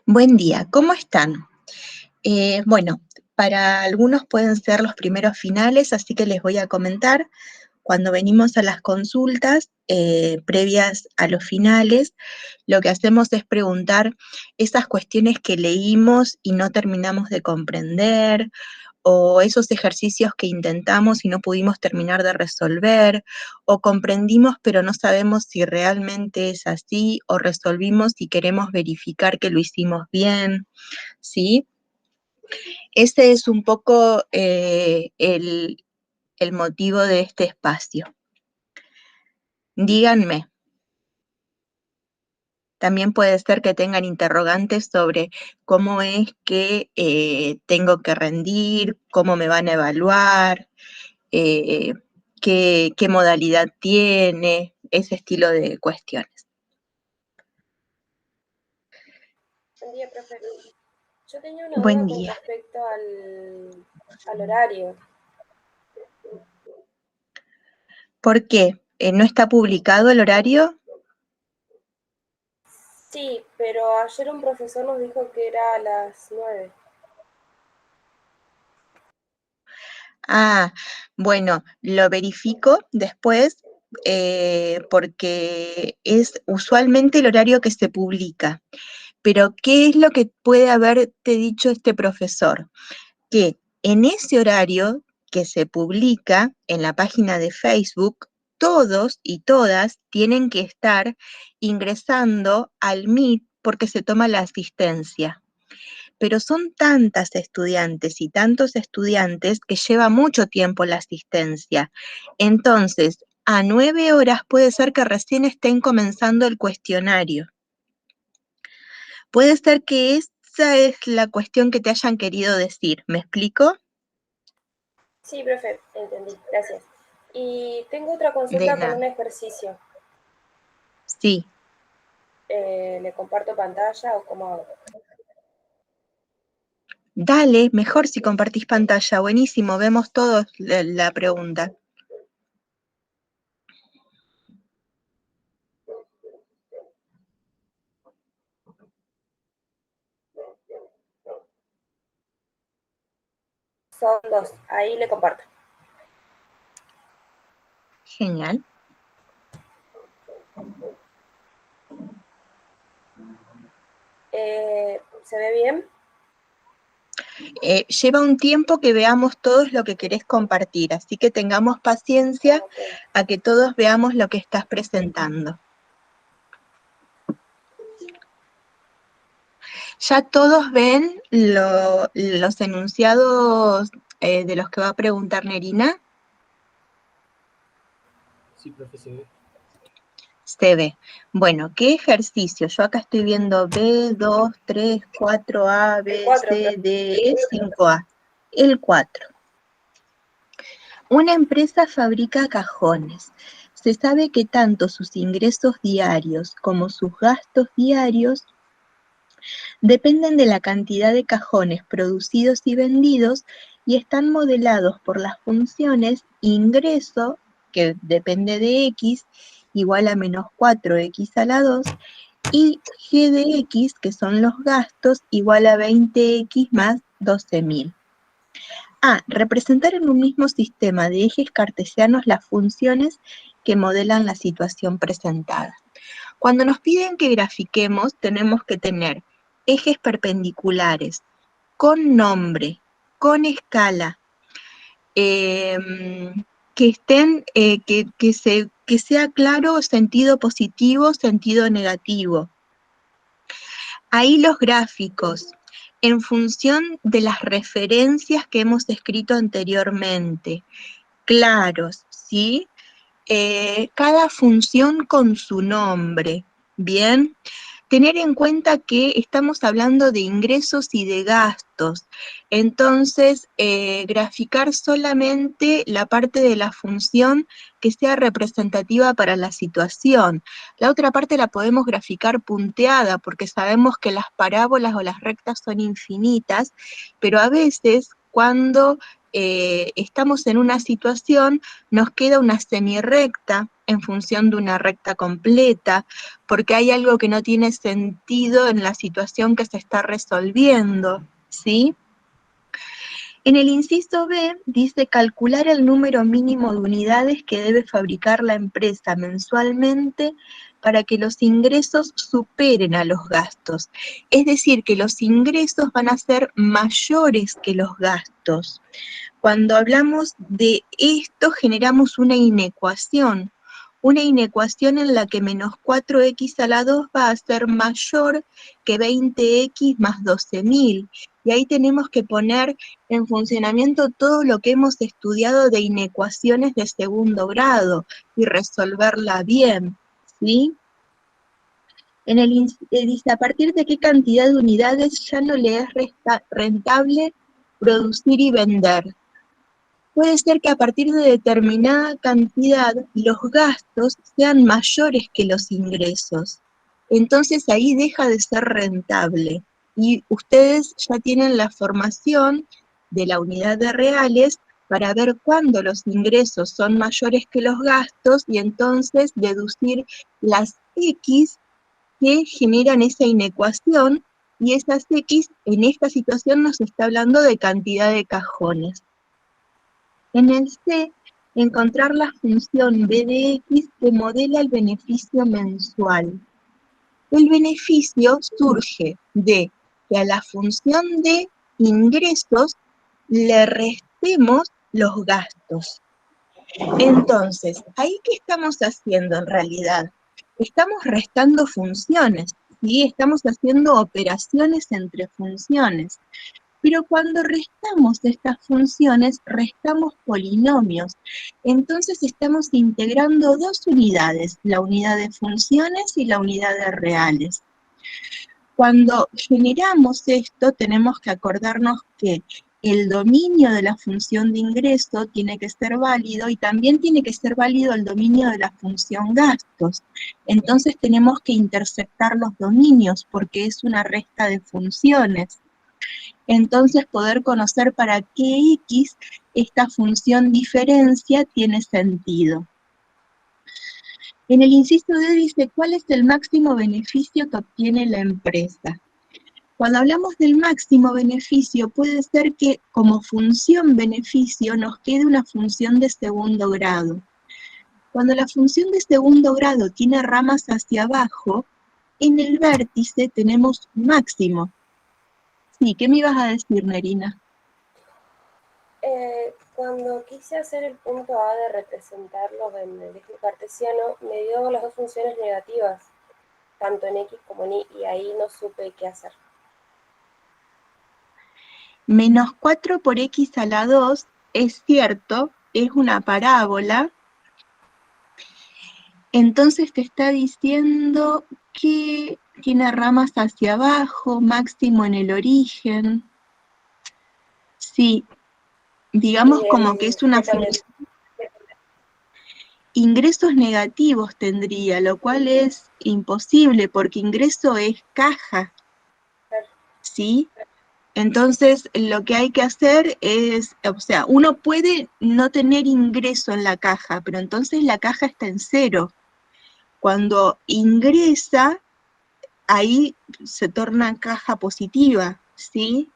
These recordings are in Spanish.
Buen día, ¿cómo están? Bueno, para algunos pueden ser los primeros finales, así que les voy a comentar. Cuando venimos a las consultas previas a los finales, lo que hacemos es preguntar esas cuestiones que leímos y no terminamos de comprender, o esos ejercicios que intentamos y no pudimos terminar de resolver, o comprendimos pero no sabemos si realmente es así, o resolvimos y queremos verificar que lo hicimos bien, ¿sí? Ese es un poco el motivo de este espacio. Díganme. También puede ser que tengan interrogantes sobre cómo es que tengo que rendir, cómo me van a evaluar, eh, qué modalidad tiene, ese estilo de cuestiones. Buen día, profe. Yo tenía una Buen duda con día. respecto al horario. ¿Por qué? ¿No está publicado el horario? Sí, pero ayer un profesor nos dijo que era a las 9. Ah, bueno, lo verifico después porque es usualmente el horario que se publica. Pero, ¿qué es lo que puede haberte dicho este profesor? Que en ese horario que se publica en la página de Facebook, todos y todas tienen que estar ingresando al Meet porque se toma la asistencia. Pero son tantas estudiantes y tantos estudiantes que lleva mucho tiempo la asistencia. Entonces, a 9 horas puede ser que recién estén comenzando el cuestionario. Puede ser que esa es la cuestión que te hayan querido decir. ¿Me explico? Sí, profe, entendí, gracias. Y tengo otra De consulta con un nada. ejercicio. Sí. ¿Le comparto pantalla o cómo hago? Dale, mejor si compartís pantalla. Buenísimo, vemos todos la pregunta. Son dos, ahí le comparto. Genial. ¿Se ve bien? Lleva un tiempo que veamos todos lo que querés compartir, así que tengamos paciencia Okay. a que todos veamos lo que estás presentando. ¿Ya todos ven los enunciados de los que va a preguntar Nerina? Sí, profe, se ve. Se ve. Bueno, ¿qué ejercicio? Yo acá estoy viendo B, 2, 3, 4, A, El B, 4, C, profe. D, E, 5A. El 4. Una empresa fabrica cajones. Se sabe que tanto sus ingresos diarios como sus gastos diarios dependen de la cantidad de cajones producidos y vendidos y están modelados por las funciones ingreso, que depende de X, igual a menos 4X a la 2, y G de X, que son los gastos, igual a 20X más 12.000. A. Representar en un mismo sistema de ejes cartesianos las funciones que modelan la situación presentada. Cuando nos piden que grafiquemos, tenemos que tener ejes perpendiculares, con nombre, con escala, que estén, que sea claro sentido positivo, sentido negativo. Ahí los gráficos, en función de las referencias que hemos escrito anteriormente, claros, ¿sí? Cada función con su nombre, ¿bien? Tener en cuenta que estamos hablando de ingresos y de gastos, entonces graficar solamente la parte de la función que sea representativa para la situación. La otra parte la podemos graficar punteada porque sabemos que las parábolas o las rectas son infinitas, pero a veces cuando estamos en una situación, nos queda una semirrecta en función de una recta completa, porque hay algo que no tiene sentido en la situación que se está resolviendo, ¿sí? En el inciso B dice calcular el número mínimo de unidades que debe fabricar la empresa mensualmente para que los ingresos superen a los gastos. Es decir, que los ingresos van a ser mayores que los gastos. Cuando hablamos de esto generamos una inecuación en la que menos 4x a la 2 va a ser mayor que 20x más 12.000. Y ahí tenemos que poner en funcionamiento todo lo que hemos estudiado de inecuaciones de segundo grado y resolverla bien, ¿sí? Dice, a partir de qué cantidad de unidades ya no le es rentable producir y vender. Puede ser que a partir de determinada cantidad los gastos sean mayores que los ingresos. Entonces ahí deja de ser rentable. Y ustedes ya tienen la formación de la unidad de reales para ver cuándo los ingresos son mayores que los gastos y entonces deducir las X que generan esa inecuación, y esas X en esta situación nos está hablando de cantidad de cajones. En el C, encontrar la función b de x que modela el beneficio mensual. El beneficio surge de que a la función de ingresos le restemos los gastos. Entonces, ¿ahí qué estamos haciendo en realidad? Estamos restando funciones, ¿sí? Estamos haciendo operaciones entre funciones. Pero cuando restamos estas funciones, restamos polinomios. Entonces estamos integrando dos unidades, la unidad de funciones y la unidad de reales. Cuando generamos esto, tenemos que acordarnos que el dominio de la función de ingreso tiene que ser válido y también tiene que ser válido el dominio de la función gastos. Entonces tenemos que interceptar los dominios porque es una resta de funciones. Entonces poder conocer para qué X esta función diferencia tiene sentido. En el inciso D dice, ¿cuál es el máximo beneficio que obtiene la empresa? Cuando hablamos del máximo beneficio, puede ser que como función beneficio nos quede una función de segundo grado. Cuando la función de segundo grado tiene ramas hacia abajo, en el vértice tenemos un máximo. Sí, ¿qué me ibas a decir, Nerina? Cuando quise hacer el punto A de representarlos en el eje cartesiano, me dio las dos funciones negativas, tanto en X como en Y, y ahí no supe qué hacer. Menos 4 por X a la 2, es cierto, es una parábola. Entonces te está diciendo que tiene ramas hacia abajo, máximo en el origen. Sí, digamos como que es una función. Ingresos negativos tendría, lo cual es imposible porque ingreso es caja, ¿sí? Entonces lo que hay que hacer es, o sea, uno puede no tener ingreso en la caja, pero entonces la caja está en cero. Cuando ingresa, ahí se torna caja positiva, ¿sí?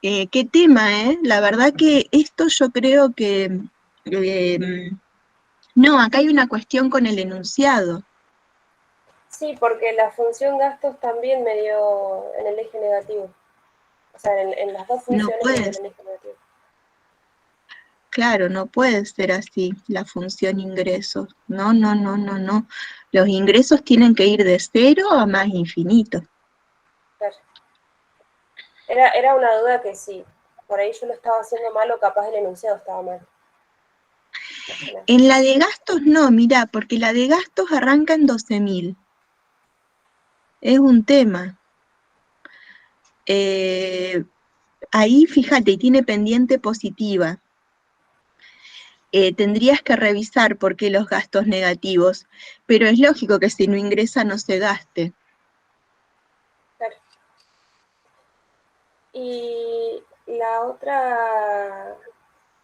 Qué tema, ¿eh? La verdad que esto yo creo que... no, acá hay una cuestión con el enunciado. Sí, porque la función gastos también me dio en el eje negativo. O sea, en las dos No funciones me dio en puedes, el eje negativo. claro, no puede ser así la función ingresos. No, no, no, no, no. Los ingresos tienen que ir de 0 a más infinito. Claro. Era una duda que sí, por ahí yo lo estaba haciendo mal o capaz el enunciado estaba mal. En la de gastos no, mirá, porque la de gastos arranca en 12.000. Es un tema. Ahí, fíjate, tiene pendiente positiva. Tendrías que revisar por qué los gastos negativos, pero es lógico que si no ingresa no se gaste. Claro. Y la otra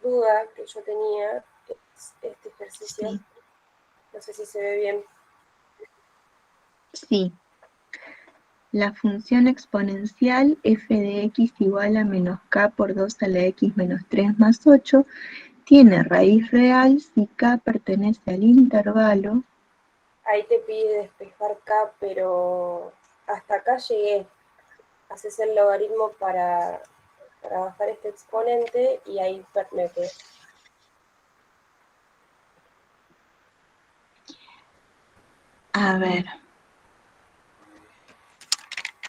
duda que yo tenía es este ejercicio. Sí. No sé si se ve bien. Sí. La función exponencial f de x igual a menos k por 2 a la x menos 3 más 8 tiene raíz real si k pertenece al intervalo. Ahí te pide despejar k, pero hasta acá llegué. Haces el logaritmo para bajar este exponente y ahí me quedé. A ver.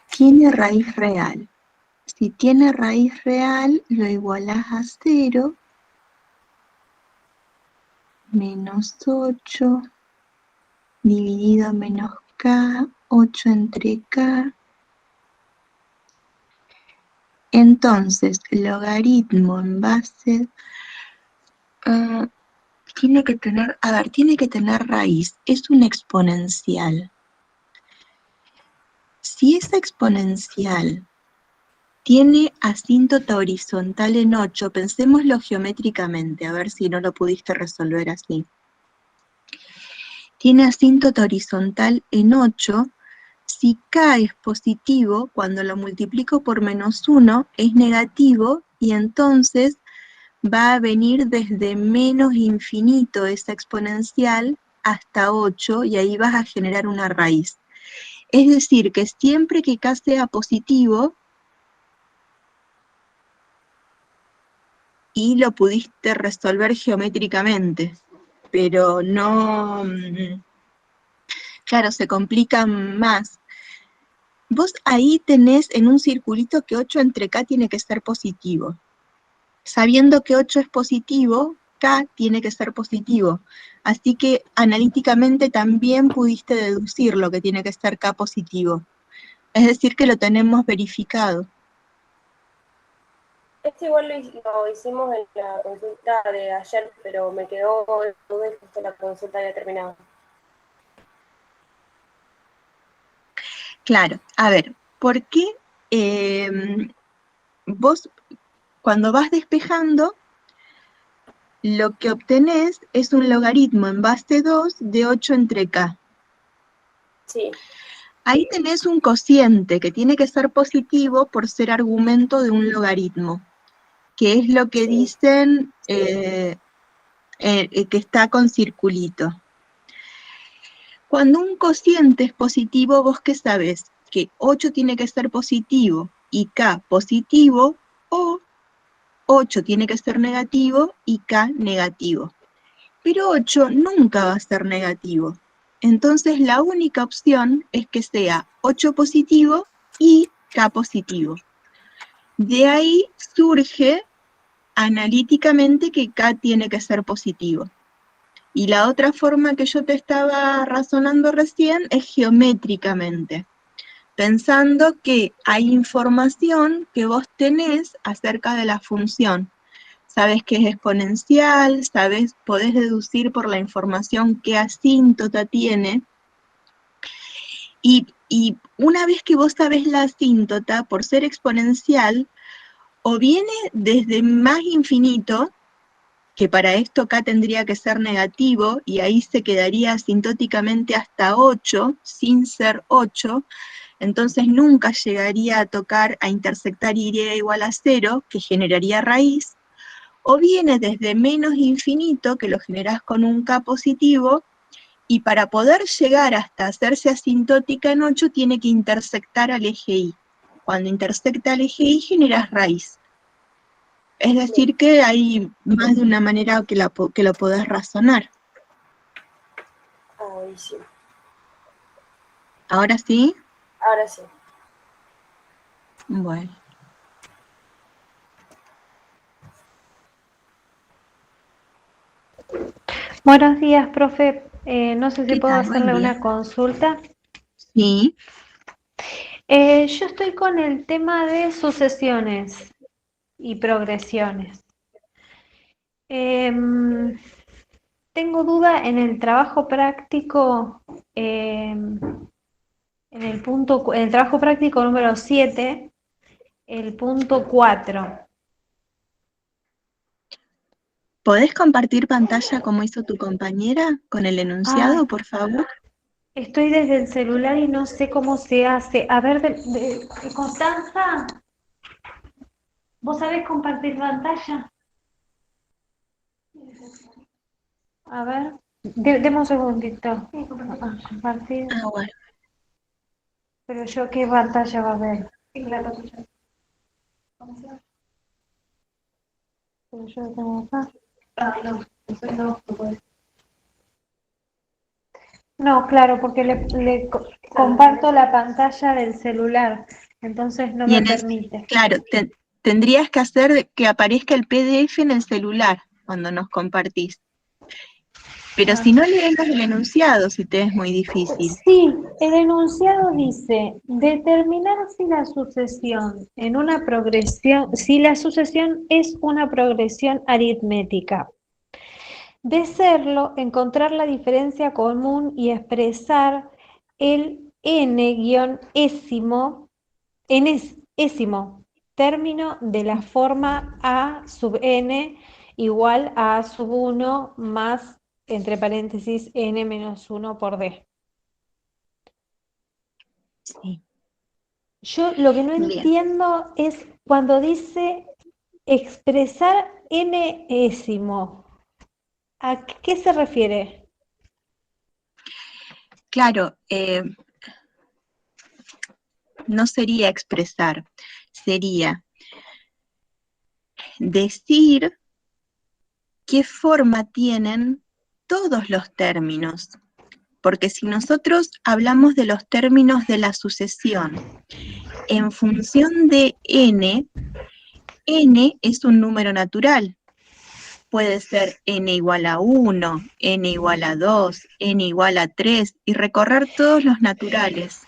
Tiene raíz real. Si tiene raíz real, lo igualas a 0 menos 8 dividido menos k, 8 entre k. Entonces, logaritmo en base tiene que tener raíz, es un exponencial. Si esa exponencial tiene asíntota horizontal en 8, pensémoslo geométricamente, a ver si no lo pudiste resolver así. Tiene asíntota horizontal en 8, si k es positivo, cuando lo multiplico por menos 1 es negativo, y entonces va a venir desde menos infinito esa exponencial hasta 8, y ahí vas a generar una raíz. Es decir, que siempre que k sea positivo, y lo pudiste resolver geométricamente, pero no, claro, se complica más. Vos ahí tenés en un circulito que 8 entre k tiene que ser positivo. Sabiendo que 8 es positivo, k tiene que ser positivo. Así que analíticamente también pudiste deducir lo que tiene que ser k positivo. Es decir, que lo tenemos verificado. Este igual lo hicimos en la consulta de ayer, pero me quedó duda y justo la consulta había terminado. Claro, a ver, ¿por qué vos cuando vas despejando, lo que obtenés es un logaritmo en base 2 de 8 entre k? Sí. Ahí tenés un cociente que tiene que ser positivo por ser argumento de un logaritmo, que es lo que dicen que está con circulito. Cuando un cociente es positivo, ¿vos qué sabés? Que 8 tiene que ser positivo y k positivo, o 8 tiene que ser negativo y k negativo. Pero 8 nunca va a ser negativo. Entonces la única opción es que sea 8 positivo y k positivo. De ahí surge analíticamente que k tiene que ser positivo. Y la otra forma que yo te estaba razonando recién es geométricamente, pensando que hay información que vos tenés acerca de la función. Sabes que es exponencial, podés deducir por la información qué asíntota tiene, y una vez que vos sabés la asíntota, por ser exponencial, o viene desde más infinito, que para esto acá tendría que ser negativo, y ahí se quedaría asintóticamente hasta 8, sin ser 8, entonces nunca llegaría a tocar, a intersectar y igual a 0, que generaría raíz, o viene desde menos infinito, que lo generás con un k positivo, y para poder llegar hasta hacerse asintótica en 8, tiene que intersectar al eje y. Cuando intersecta al eje y, generas raíz. Es decir, que hay más de una manera que lo podés razonar. Ahí sí. ¿Ahora sí? Ahora sí. Bueno. Buenos días, profe. No sé si ¿Qué puedo tal? Buen hacerle día. una consulta. Sí. Yo estoy con el tema de sucesiones y progresiones. Tengo duda en el trabajo práctico, en el trabajo práctico número 7, el punto 4. ¿Podés compartir pantalla como hizo tu compañera con el enunciado, Ah, por favor? estoy desde el celular y no sé cómo se hace. A ver, Constanza, ¿vos sabés compartir pantalla? A ver, deme un segundito. Compartir. Ah, bueno. Pero yo, ¿qué pantalla va a ver? Pero yo lo tengo acá. No, claro, porque comparto la pantalla del celular, entonces no Y me en el, permite. claro, tendrías que hacer que aparezca el PDF en el celular cuando nos compartís. Pero si no, leemos el enunciado si te es muy difícil. Sí, el enunciado dice, determinar si la sucesión en una progresión, si la sucesión es una progresión aritmética. De serlo, encontrar la diferencia común y expresar el n-ésimo, enésimo término de la forma a sub n igual a sub 1 más, entre paréntesis, n menos 1 por d. Sí. Yo lo que no Bien. entiendo es cuando dice expresar n-ésimo. ¿A qué se refiere? Claro, no sería expresar, sería decir qué forma tienen todos los términos. Porque si nosotros hablamos de los términos de la sucesión en función de n es un número natural. Puede ser n igual a 1, n igual a 2, n igual a 3 y recorrer todos los naturales.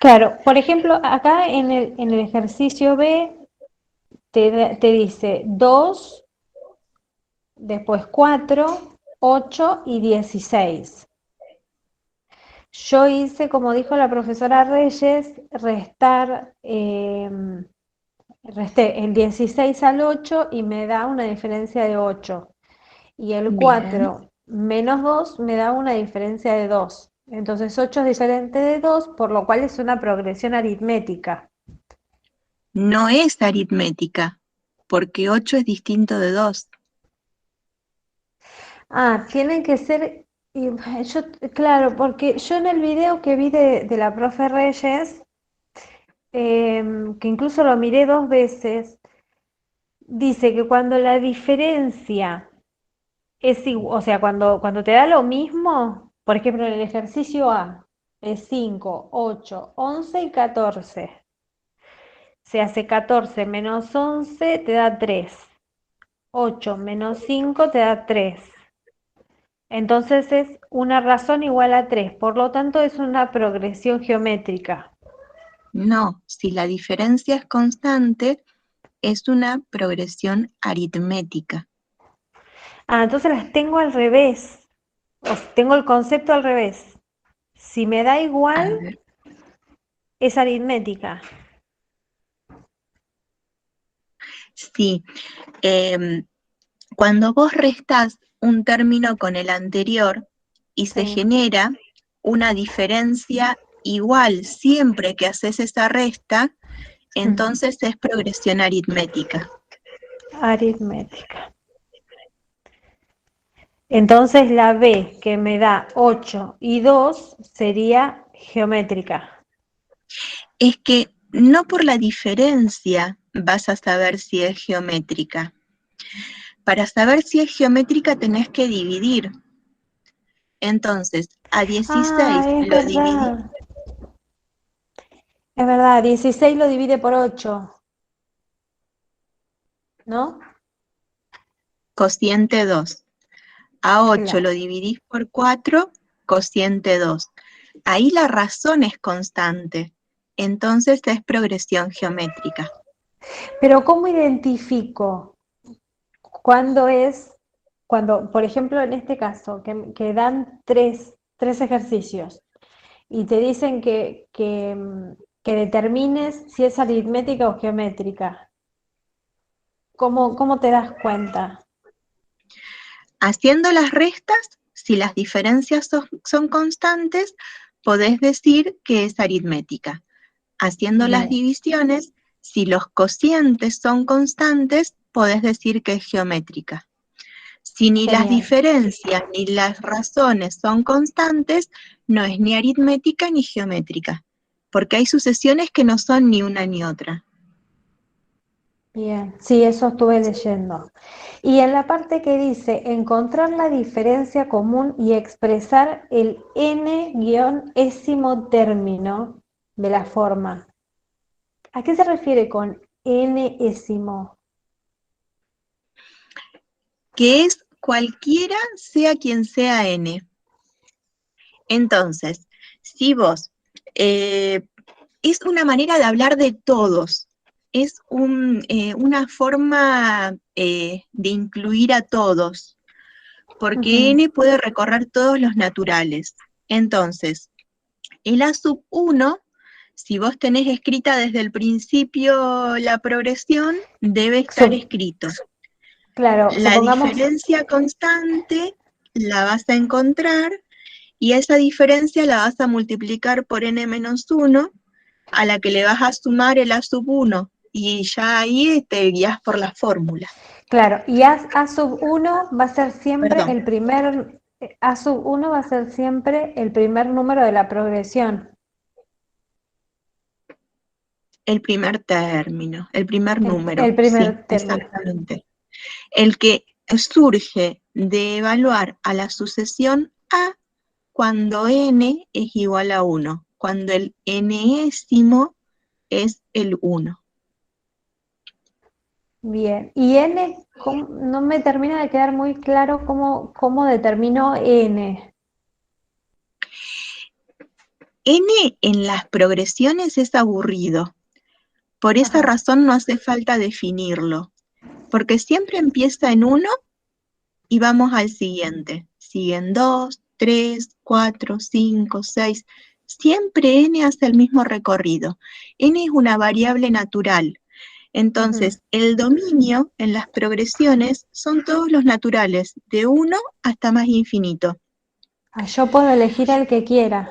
Claro, por ejemplo, acá en el ejercicio B te dice 2, después 4, 8 y 16. Yo hice, como dijo la profesora Reyes, resté el 16 al 8 y me da una diferencia de 8. Y el Bien. 4 menos 2 me da una diferencia de 2. Entonces 8 es diferente de 2, por lo cual es una progresión aritmética. No es aritmética, porque 8 es distinto de 2. Ah, tienen que ser, claro, porque yo en el video que vi de la profe Reyes, que incluso lo miré 2 veces, dice que cuando la diferencia es igual, o sea, cuando te da lo mismo, por ejemplo, en el ejercicio A, es 5, 8, 11 y 14. Se hace 14 menos 11 te da 3. 8 menos 5 te da 3. Entonces es una razón igual a 3, por lo tanto es una progresión geométrica. No, si la diferencia es constante, es una progresión aritmética. Ah, entonces las tengo al revés, tengo el concepto al revés. Si me da A igual, ver, es aritmética. sí. Cuando vos restás un término con el anterior y se Sí, genera una diferencia igual siempre que haces esa resta, entonces es progresión aritmética. aritmética. Entonces la B que me da 8 y 2 sería geométrica. Es que no por la diferencia vas a saber si es geométrica. Para saber si es geométrica tenés que dividir. Entonces, a 16 Ah, lo dividís es verdad, 16 lo divide por 8, ¿no? cociente 2. A 8 Claro. lo dividís por 4, cociente 2. Ahí la razón es constante, entonces es progresión geométrica. Pero ¿cómo identifico cuándo cuando, por ejemplo, en este caso, que dan tres ejercicios y te dicen que determines si es aritmética o geométrica? ¿Cómo te das cuenta? Haciendo las restas, si las diferencias son constantes, podés decir que es aritmética. Haciendo las Bien. divisiones, si los cocientes son constantes, podés decir que es geométrica. Si ni las Genial. diferencias ni las razones son constantes, no es ni aritmética ni geométrica, porque hay sucesiones que no son ni una ni otra. Bien, sí, eso estuve leyendo. Y en la parte que dice encontrar la diferencia común y expresar el n-ésimo término de la forma. ¿A qué se refiere con n-ésimo? Que es cualquiera sea quien sea n. Entonces, si vos, es una manera de hablar de todos, es una forma de incluir a todos, porque n puede recorrer todos los naturales. Entonces, el A sub 1, si vos tenés escrita desde el principio la progresión, debe estar escrito. Claro, La supongamos, diferencia constante la vas a encontrar y esa diferencia la vas a multiplicar por n-1, a la que le vas a sumar el A sub 1, y ya ahí te guías por la fórmula. claro, y A sub 1 va a ser siempre Perdón. el primer, A sub 1 va a ser siempre el primer número de la progresión. El primer término, el primer número, El sí, primer término. exactamente. El que surge de evaluar a la sucesión A cuando n es igual a 1, cuando el n-ésimo es el 1. Bien, y n, no me termina de quedar muy claro cómo determinó n. N en las progresiones es aburrido. Por esa Ajá. razón no hace falta definirlo, porque siempre empieza en 1 y vamos al siguiente. Siguen 2, 3, 4, 5, 6. Siempre n hace el mismo recorrido. N es una variable natural. Entonces, el dominio en las progresiones son todos los naturales, de 1 hasta más infinito. Yo puedo elegir el que quiera,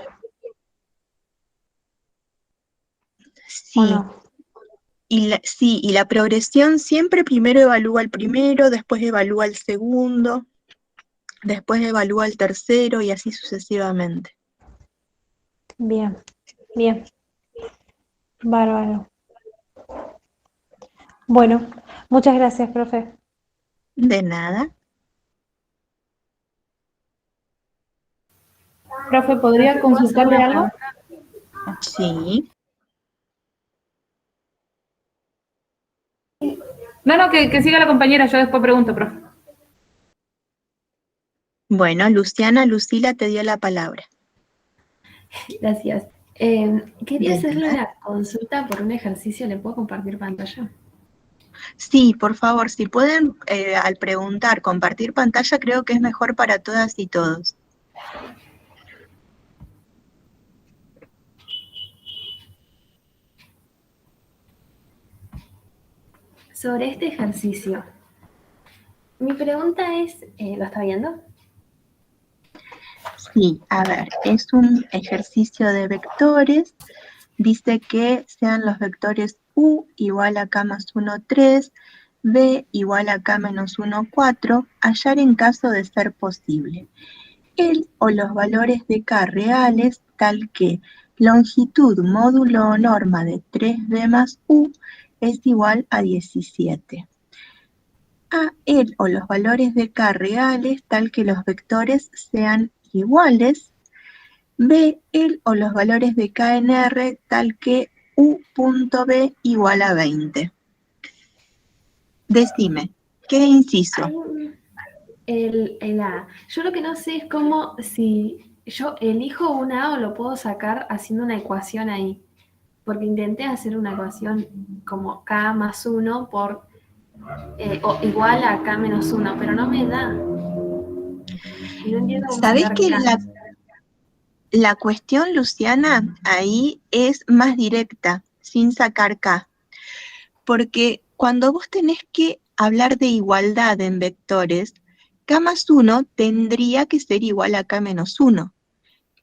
¿o Sí, no? sí, y la progresión siempre primero evalúa el primero, después evalúa el segundo, después evalúa el tercero y así sucesivamente. Bien, bien, bárbaro. Bueno, muchas gracias, profe. De nada. Profe, ¿podría consultarle algo? Sí. No, que siga la compañera, yo después pregunto, profe. Bueno, Luciana, Lucila te dio la palabra. Gracias. Quería De hacerle nada. una consulta por un ejercicio. ¿Le puedo compartir pantalla? Sí, por favor, si pueden, al preguntar, compartir pantalla, creo que es mejor para todas y todos. Sobre este ejercicio. Mi pregunta es, ¿lo está viendo? Sí, a ver, es un ejercicio de vectores. Dice que sean los vectores u igual a k más 1, 3, b igual a k menos 1, 4, hallar en caso de ser posible. El o los valores de k reales, tal que longitud módulo o norma de 3b más u es igual a 17. A el o los valores de k reales, tal que los vectores sean iguales. B, el o los valores de k en R, tal que u.b igual a 20. Decime, ¿qué inciso? El A. Yo lo que no sé es cómo, si yo elijo un A o lo puedo sacar haciendo una ecuación ahí. Porque intenté hacer una ecuación como K más 1 por, o igual a K menos 1, pero no me da. Y no entiendo cómo ¿Sabés sacar que K. la cuestión, Luciana, ahí es más directa, sin sacar K? Porque cuando vos tenés que hablar de igualdad en vectores, K más 1 tendría que ser igual a K menos 1,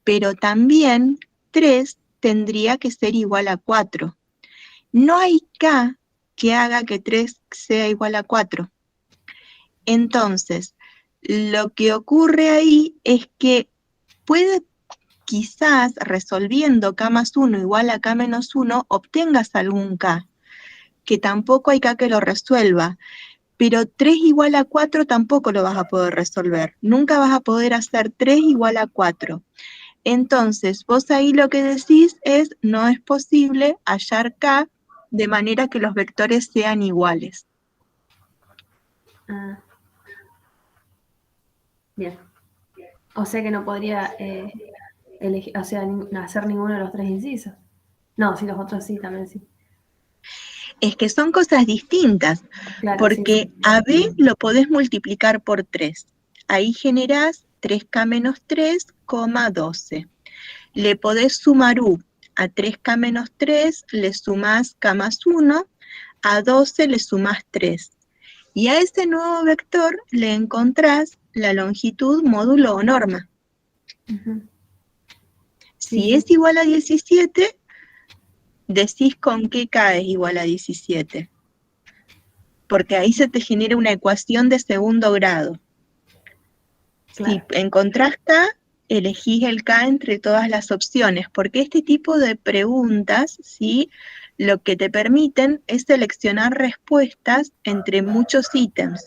pero también 3 tendría que ser igual a 4. No hay K que haga que 3 sea igual a 4. Entonces, lo que ocurre ahí es que puede quizás resolviendo K más 1 igual a K menos 1 obtengas algún K, que tampoco hay K que lo resuelva, pero 3 igual a 4 tampoco lo vas a poder resolver. Nunca vas a poder hacer 3 igual a 4. Entonces, vos ahí lo que decís es, no es posible hallar K de manera que los vectores sean iguales. Ah. Bien. O sea que no podría elegir, o sea, hacer ninguno de los tres incisos. No, sí, los otros sí, también sí. Es que son cosas distintas, Claro, porque sí. a B lo podés multiplicar por 3. Ahí generás 3K menos 3, 12. Le podés sumar U. A 3K menos 3 le sumás K más 1, a 12 le sumás 3. Y a ese nuevo vector le encontrás la longitud módulo o norma. Ujú. Si Sí, es igual a 17, decís con qué K es igual a 17. Porque ahí se te genera una ecuación de segundo grado. claro. Si encontrás K, elegís el K entre todas las opciones, porque este tipo de preguntas, ¿sí?, lo que te permiten es seleccionar respuestas entre muchos ítems.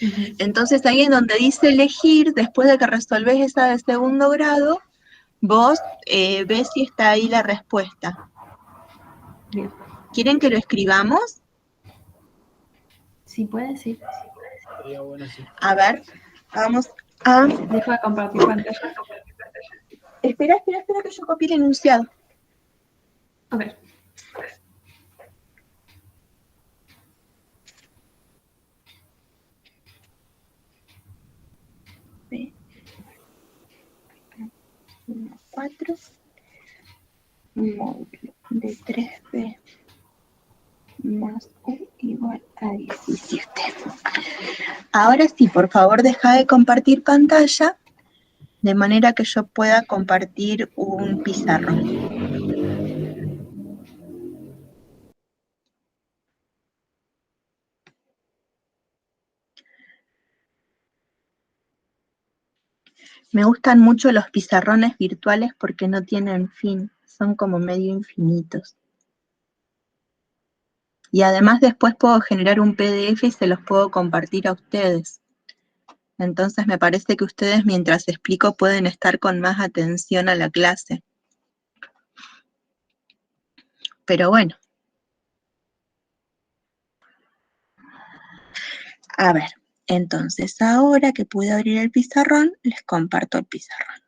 Ujú. Entonces ahí en donde dice elegir, después de que resolvés esa de segundo grado, vos ves si está ahí la respuesta. Bien. ¿Quieren que lo escribamos? Sí, puede, sí. Sería bueno, sí. A ver, vamos a... Dejo de compartir pantalla. Espera que yo copie el enunciado. Ok. B, 4, módulo de 3B más U igual a 17. Ahora sí, por favor, deja de compartir pantalla, de manera que yo pueda compartir un pizarrón. Me gustan mucho los pizarrones virtuales porque no tienen fin, son como medio infinitos. Y además después puedo generar un PDF y se los puedo compartir a ustedes. Entonces me parece que ustedes mientras explico pueden estar con más atención a la clase. Pero bueno. A ver, entonces ahora que pude abrir el pizarrón, les comparto el pizarrón.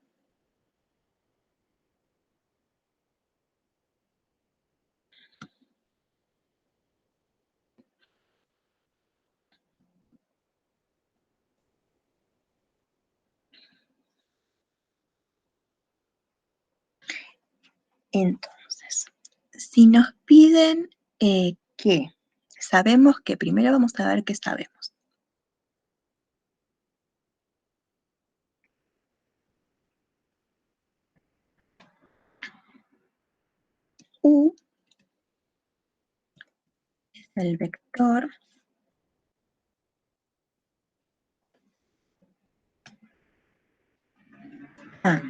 Entonces, si nos piden qué, sabemos que primero vamos a ver qué sabemos. U es el vector A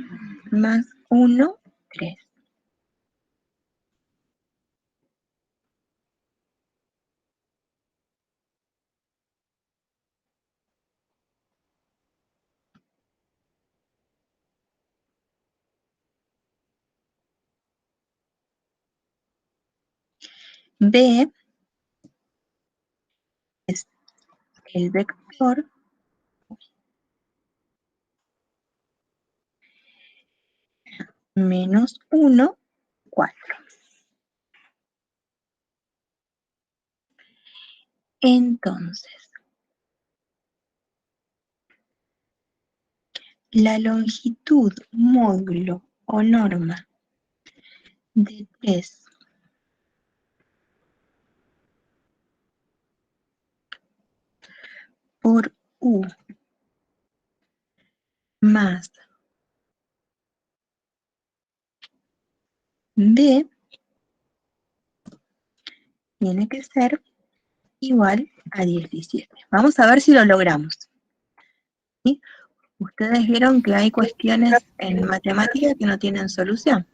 más 1, 3. B es el vector menos 1, 4. Entonces, la longitud módulo o norma de 3 por U más B tiene que ser igual a 17. Vamos a ver si lo logramos. ¿Sí? Ustedes vieron que hay cuestiones en matemática que no tienen solución.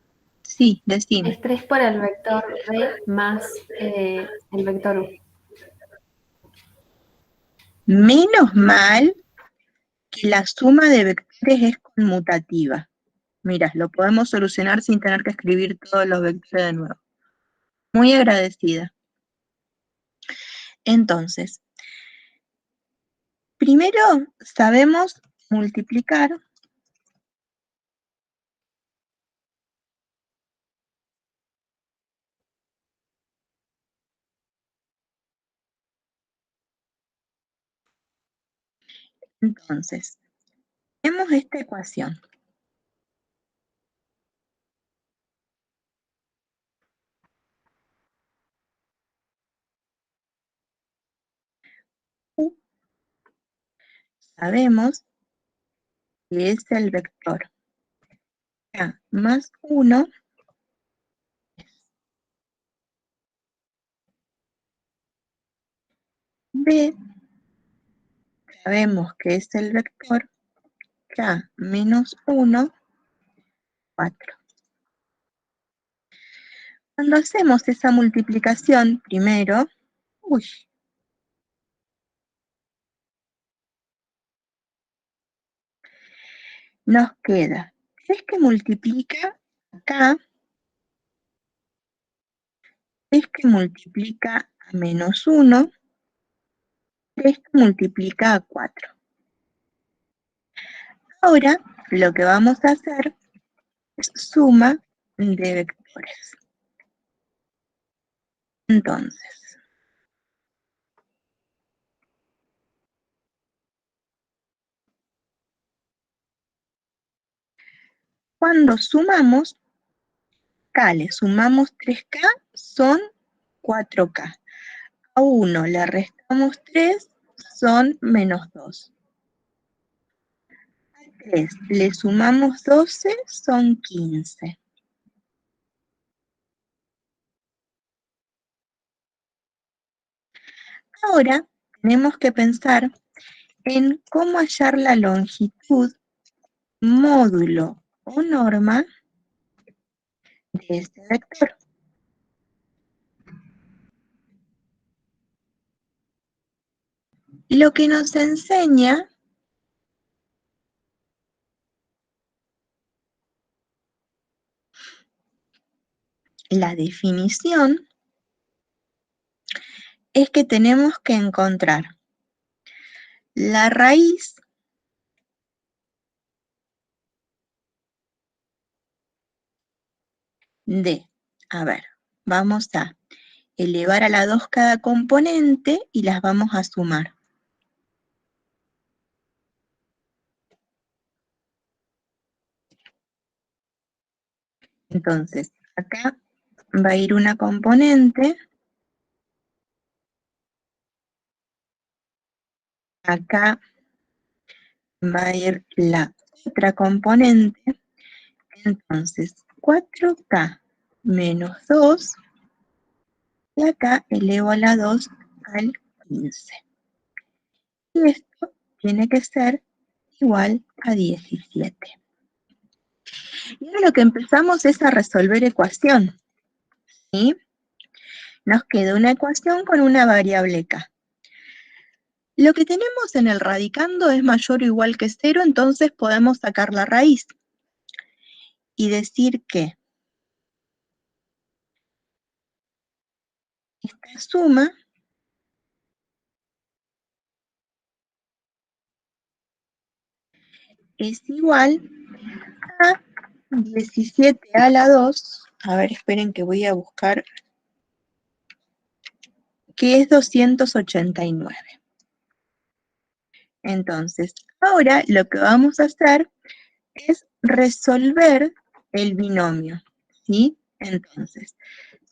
Sí, decime. Es 3 por el vector B más el vector U. Menos mal que la suma de vectores es conmutativa. Mira, lo podemos solucionar sin tener que escribir todos los vectores de nuevo. Muy agradecida. Entonces, primero sabemos multiplicar entonces, tenemos esta ecuación. U sabemos que es el vector K más 1 B, sabemos que es el vector K menos 1, 4. Cuando hacemos esa multiplicación, primero, nos queda 3 que multiplica acá, 3 que multiplica a menos 1, 3 que multiplica a 4. Ahora, lo que vamos a hacer es suma de vectores. Entonces, cuando sumamos, K le sumamos 3K, son 4K. A 1 le restamos 3, son menos 2. A 3 le sumamos 12, son 15. Ahora tenemos que pensar en cómo hallar la longitud, módulo o norma de este vector. Lo que nos enseña la definición es que tenemos que encontrar la raíz de, a ver, vamos a elevar a la 2 cada componente y las vamos a sumar. Entonces, acá va a ir una componente, acá va a ir la otra componente, entonces 4K menos 2, y acá elevo a la 2 al 15. Y esto tiene que ser igual a 17. Y ahora lo que empezamos es a resolver ecuación, ¿sí? Nos queda una ecuación con una variable K. Lo que tenemos en el radicando es mayor o igual que 0, entonces podemos sacar la raíz y decir que esta suma es igual a 17 a la 2, a ver, esperen que voy a buscar, que es 289. Entonces, ahora lo que vamos a hacer es resolver el binomio, ¿sí? Entonces,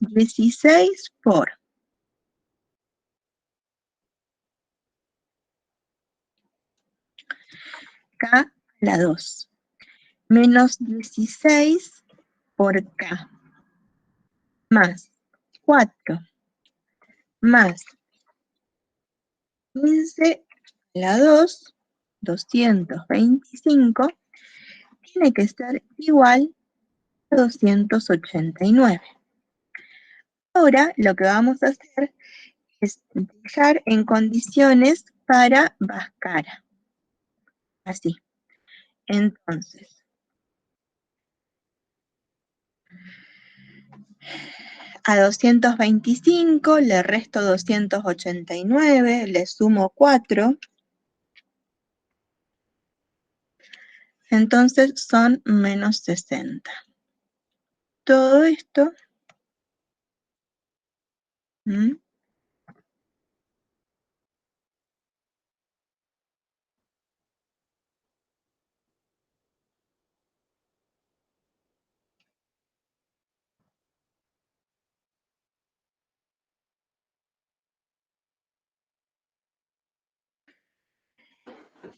16 por K a la 2. Menos 16 por K. Más 4. Más 15 a la 2. 225. Tiene que ser igual a 289. Ahora lo que vamos a hacer es dejar en condiciones para Bhaskara. Así. Entonces, a 225 le resto 289, le sumo 4. Entonces son menos 60. Todo esto... ¿Mm?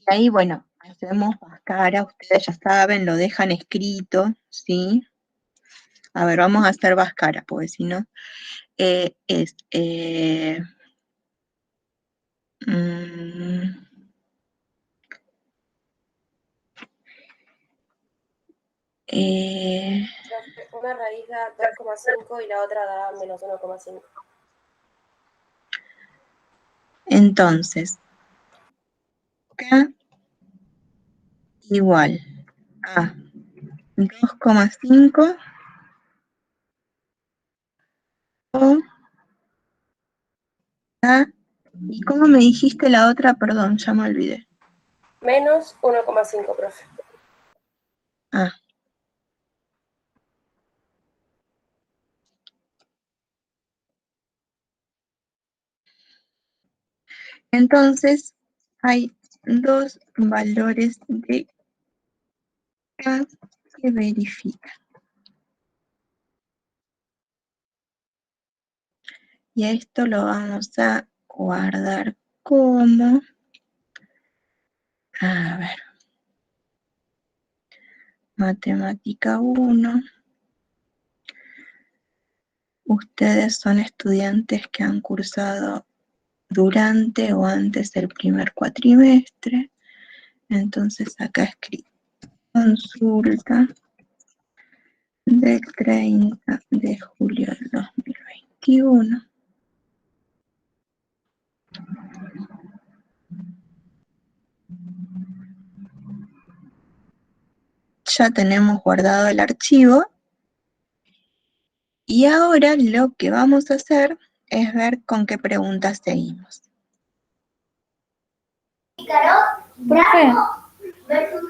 Ahí, bueno, hacemos Bhaskara, ustedes ya saben, lo dejan escrito, ¿sí? A ver, vamos a hacer Bhaskara, porque si no, Una raíz da 2,5 y la otra da menos 1,5. entonces, K igual a 2,5 o K, ¿y cómo me dijiste la otra? Perdón, ya me olvidé. Menos 1,5, profe. Ah. Entonces, hay dos valores de K que verifican. Y a esto lo vamos a guardar como... A ver. Matemática 1. Ustedes son estudiantes que han cursado durante o antes del primer cuatrimestre. Entonces acá escribo consulta del 30 de julio del 2021. Ya tenemos guardado el archivo. Y ahora lo que vamos a hacer es ver con qué preguntas seguimos. Profe,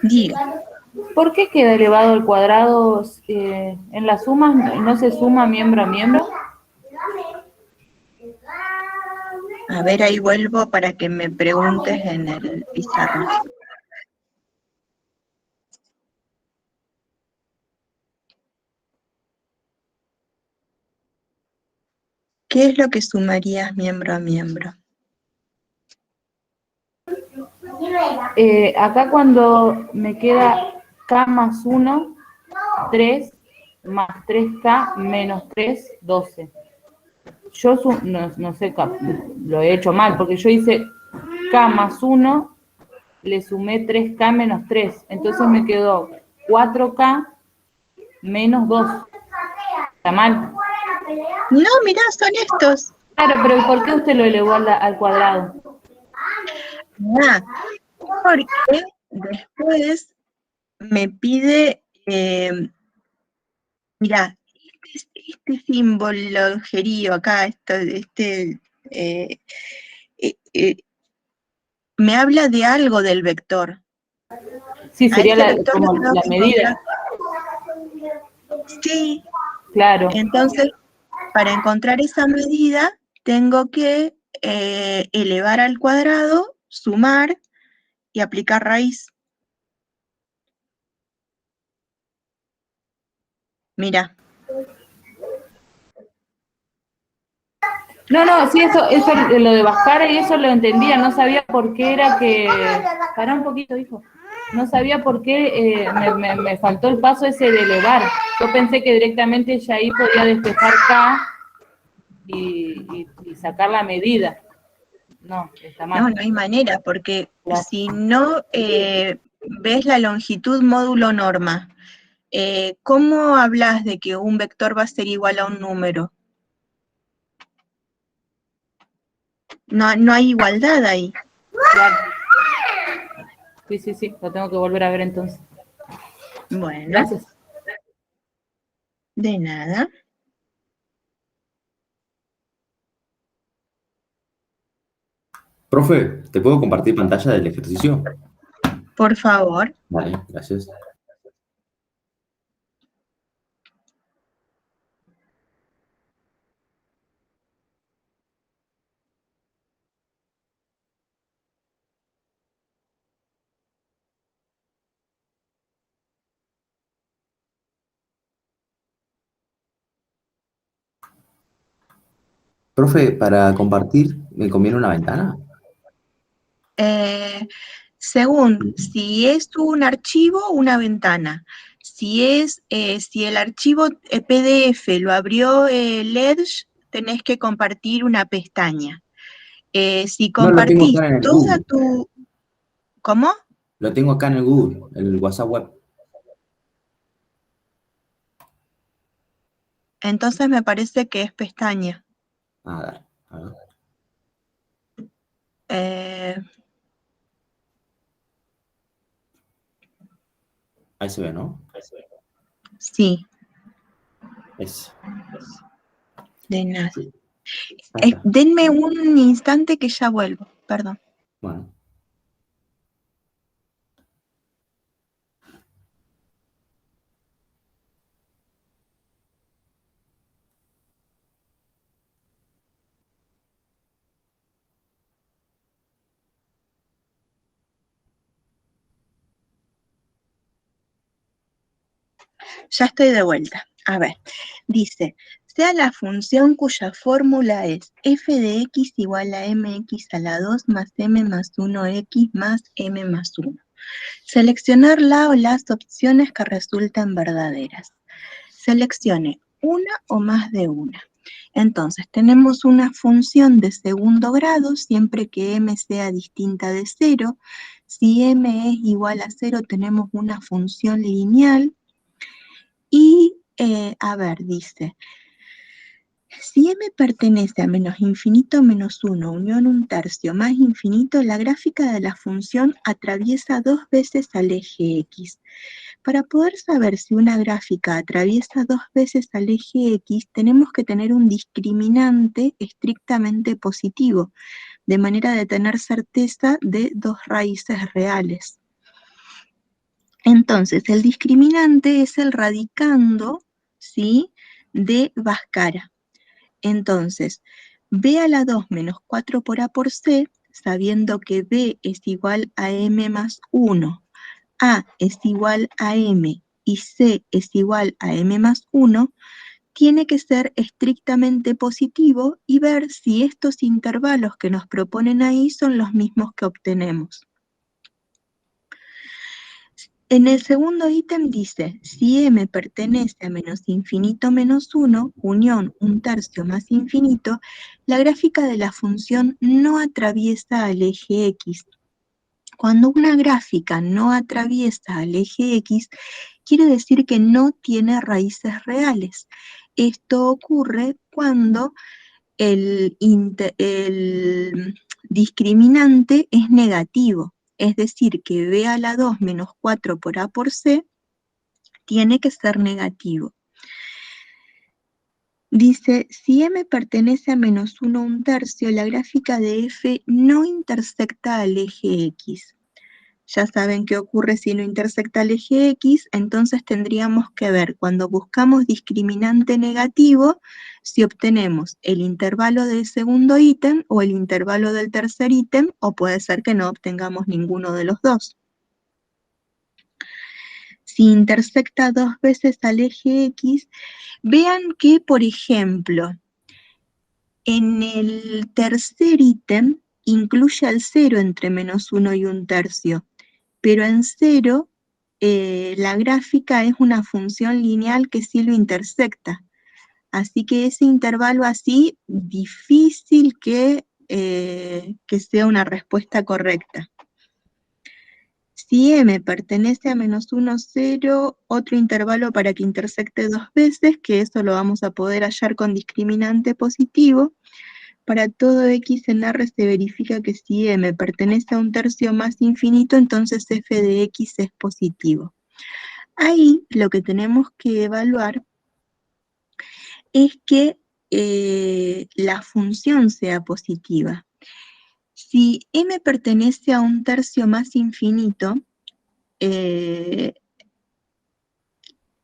Diga. ¿por qué queda elevado al cuadrado en las sumas? ¿No se suma miembro a miembro? A ver, ahí vuelvo para que me preguntes en el pizarrón. ¿Qué es lo que sumarías miembro a miembro? Acá cuando me queda K más 1, 3, más 3K menos 3, 12. Yo no sé, lo he hecho mal, porque yo hice K más 1, le sumé 3K menos 3. Entonces me quedó 4K menos 2. ¿Está mal? No, mirá, son estos. Claro, pero ¿y por qué usted lo elevó al cuadrado? Ah, porque después me pide, mirá, este símbolo gerío acá, eh, eh, me habla de algo del vector. Sí, A sería ese vector como lo tengo la que medida. encontrar. Sí, Claro. entonces, para encontrar esa medida, tengo que elevar al cuadrado, sumar y aplicar raíz. Mira. No, sí, eso lo de Bhaskara y eso lo entendía, no sabía por qué era que... Pará un poquito, hijo. no sabía por qué me faltó el paso ese de elevar. Yo pensé que directamente ya ahí podía despejar K y sacar la medida. No, está mal. No, no hay manera, porque Claro. si no ves la longitud módulo norma, ¿cómo hablas de que un vector va a ser igual a un número? No hay igualdad ahí. Claro. Sí, lo tengo que volver a ver entonces. Bueno, Gracias. de nada. Profe, ¿te puedo compartir pantalla del ejercicio? Por favor. Vale, gracias. Profe, para compartir, ¿me conviene una ventana? Según si es un archivo, una ventana. Si el archivo PDF lo abrió Edge, tenés que compartir una pestaña. Si No, lo tengo compartís acá en el toda Google. tu... ¿Cómo? Lo tengo acá en el Google, en el WhatsApp web. Entonces me parece que es pestaña. Ah, dale. A ver. Ahí se ve, ¿no? Sí, Es. de nada. Sí. Ahí está. Denme un instante que ya vuelvo, perdón. Bueno. Ya estoy de vuelta. A ver, dice, sea la función cuya fórmula es f de x igual a mx a la 2 más m más 1x más m más 1. Seleccionar la o las opciones que resultan verdaderas. Seleccione una o más de una. Entonces, tenemos una función de segundo grado siempre que m sea distinta de 0. Si m es igual a 0, tenemos una función lineal. Y, a ver, dice, si m pertenece a menos infinito menos 1 unión 1/3 más infinito, la gráfica de la función atraviesa 2 veces al eje x. Para poder saber si una gráfica atraviesa 2 veces al eje x, tenemos que tener un discriminante estrictamente positivo, de manera de tener certeza de 2 raíces reales. Entonces, el discriminante es el radicando, ¿sí?, de Bhaskara. Entonces, b a la 2 menos 4 por a por c, sabiendo que b es igual a m más 1, a es igual a m y c es igual a m más 1, tiene que ser estrictamente positivo y ver si estos intervalos que nos proponen ahí son los mismos que obtenemos. En el segundo ítem dice, si m pertenece a menos infinito menos 1, unión 1/3 más infinito, la gráfica de la función no atraviesa al eje x. Cuando una gráfica no atraviesa al eje x, quiere decir que no tiene raíces reales. Esto ocurre cuando el discriminante es negativo. Es decir, que b a la 2 menos 4 por a por c tiene que ser negativo. Dice, si m pertenece a menos 1 1/3, la gráfica de f no intersecta al eje x. Ya saben qué ocurre si no intersecta el eje x, entonces tendríamos que ver cuando buscamos discriminante negativo, si obtenemos el intervalo del segundo ítem o el intervalo del tercer ítem, o puede ser que no obtengamos ninguno de los dos. Si intersecta 2 veces al eje x, vean que, por ejemplo, en el tercer ítem incluye al 0 entre menos 1 y 1/3. pero en 0 la gráfica es una función lineal que sí lo intersecta. Así que ese intervalo así, difícil que sea una respuesta correcta. Si m pertenece a -1, 0, otro intervalo para que intersecte 2 veces, que eso lo vamos a poder hallar con discriminante positivo. Para todo x en R se verifica que si m pertenece a un tercio más infinito, entonces f de x es positivo. Ahí lo que tenemos que evaluar es que la función sea positiva. Si m pertenece a un tercio más infinito,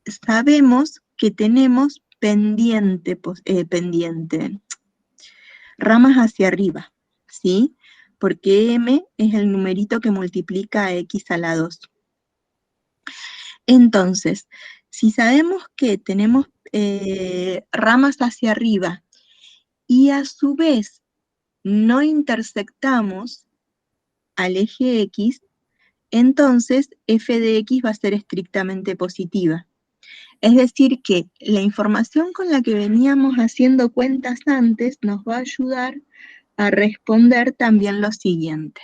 sabemos que tenemos ramas hacia arriba, ¿sí? Porque m es el numerito que multiplica a x a la 2. Entonces, si sabemos que tenemos ramas hacia arriba y a su vez no intersectamos al eje x, entonces f de x va a ser estrictamente positiva. Es decir que la información con la que veníamos haciendo cuentas antes nos va a ayudar a responder también lo siguiente.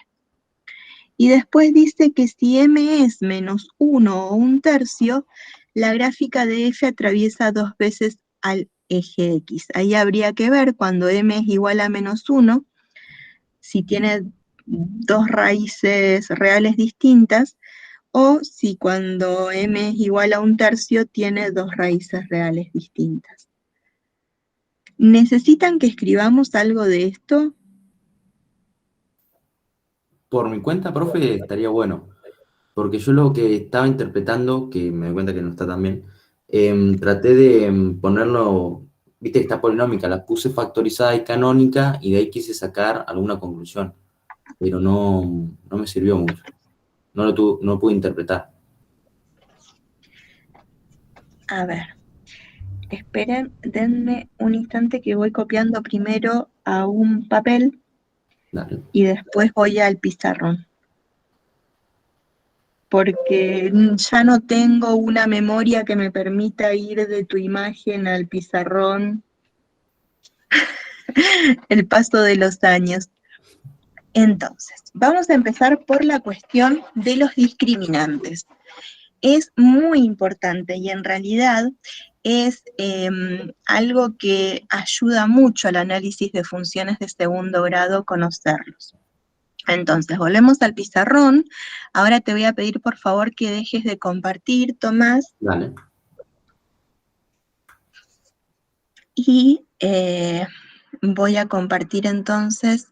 Y después dice que si m es -1 o un tercio, la gráfica de f atraviesa 2 veces al eje x. Ahí habría que ver cuando m es igual a -1, si tiene 2 raíces reales distintas, o si cuando m es igual a un tercio tiene 2 raíces reales distintas. ¿Necesitan que escribamos algo de esto? Por mi cuenta, profe, estaría bueno. Porque yo lo que estaba interpretando, que me doy cuenta que no está tan bien, traté de ponerlo, viste que está polinómica, la puse factorizada y canónica y de ahí quise sacar alguna conclusión, pero no me sirvió mucho, no pude interpretar. A ver, esperen, denme un instante que voy copiando primero a un papel Dale. y después voy al pizarrón. Porque ya no tengo una memoria que me permita ir de tu imagen al pizarrón el paso de los años. Entonces, vamos a empezar por la cuestión de los discriminantes. Es muy importante y en realidad es algo que ayuda mucho al análisis de funciones de segundo grado conocerlos. Entonces, volvemos al pizarrón. Ahora te voy a pedir por favor que dejes de compartir, Tomás. Dale. Y voy a compartir entonces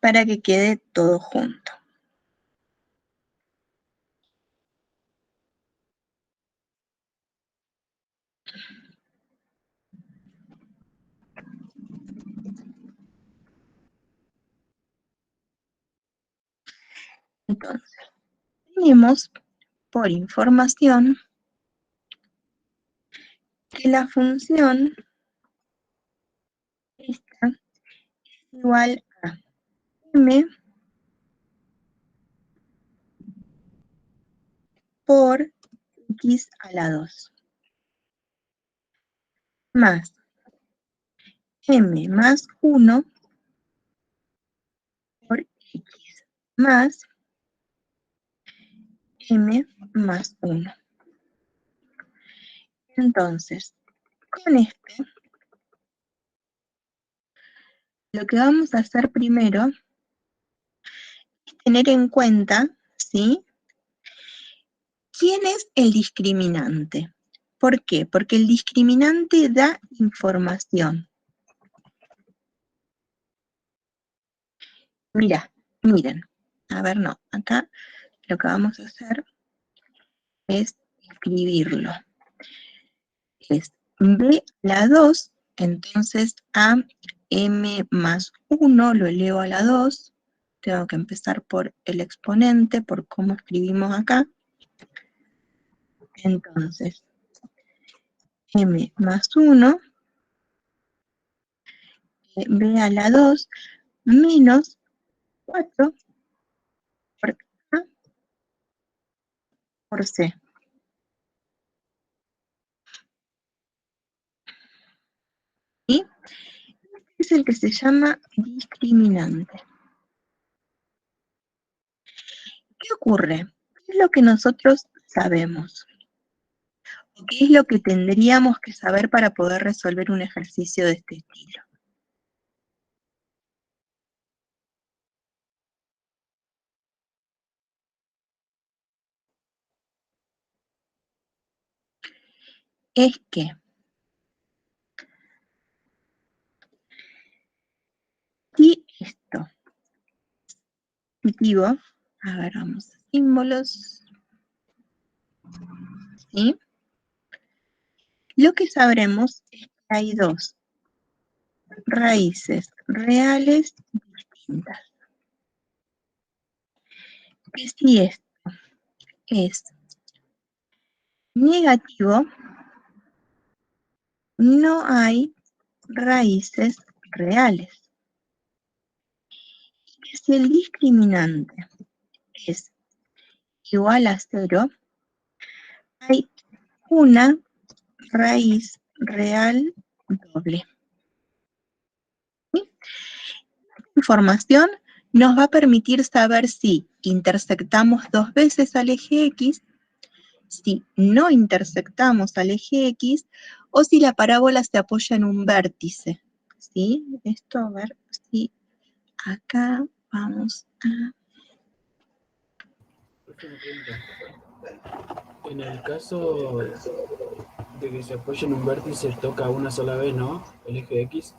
para que quede todo junto. Entonces, tenemos por información que la función esta es igual a m por x a la 2 más m más 1 por x más m más 1. Entonces, con esto, lo que vamos a hacer primero es tener en cuenta, ¿sí?, ¿quién es el discriminante? ¿Por qué? Porque el discriminante da información. Miren, a ver, no, acá lo que vamos a hacer es escribirlo. Es b a la 2, entonces a m más 1 lo elevo a la 2. Tengo que empezar por el exponente, por cómo escribimos acá. Entonces, m más 1, b a la 2, menos 4 por A por C. ¿Sí? Es el que se llama discriminante. ¿Qué ocurre? ¿Qué es lo que nosotros sabemos? ¿Qué es lo que tendríamos que saber para poder resolver un ejercicio de este estilo? Es que si esto es positivo, a ver, vamos a símbolos, ¿sí? Lo que sabremos es que hay dos raíces reales distintas. Que si esto es negativo, no hay raíces reales. Que si el discriminante es igual a 0, hay una raíz real doble. ¿Sí? Esta información nos va a permitir saber si intersectamos 2 veces al eje X, si no intersectamos al eje X, o si la parábola se apoya en un vértice. ¿Sí? Esto, a ver si acá vamos a... Una pregunta. En el caso de que se apoye en un vértice, toca una sola vez, ¿no? El eje X.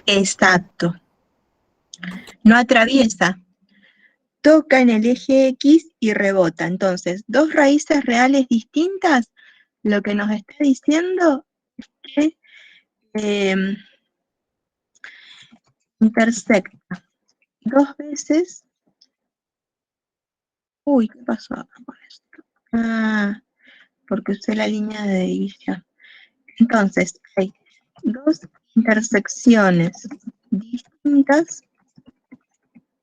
Exacto. No atraviesa. Toca en el eje X y rebota. Entonces, dos raíces reales distintas, lo que nos está diciendo es que intersecta 2 veces. Uy, ¿qué pasó acá con esto? Ah, porque usé la línea de división. Entonces, hay 2 intersecciones distintas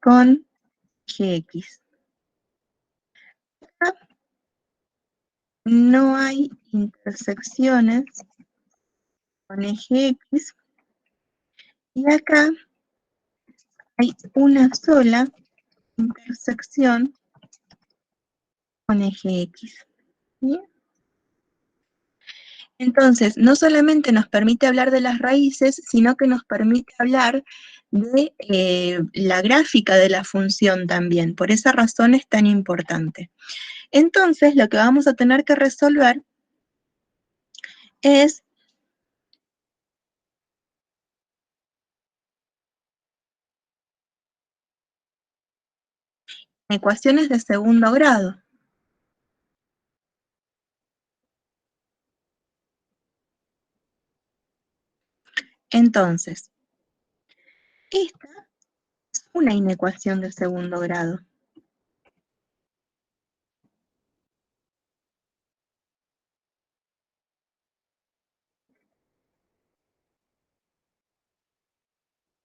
con GX. Acá no hay intersecciones con eje X, y acá hay una sola intersección con eje X. ¿Bien? Entonces, no solamente nos permite hablar de las raíces, sino que nos permite hablar de la gráfica de la función también. Por esa razón es tan importante. Entonces, lo que vamos a tener que resolver es ecuaciones de segundo grado. Entonces, esta es una inecuación de segundo grado.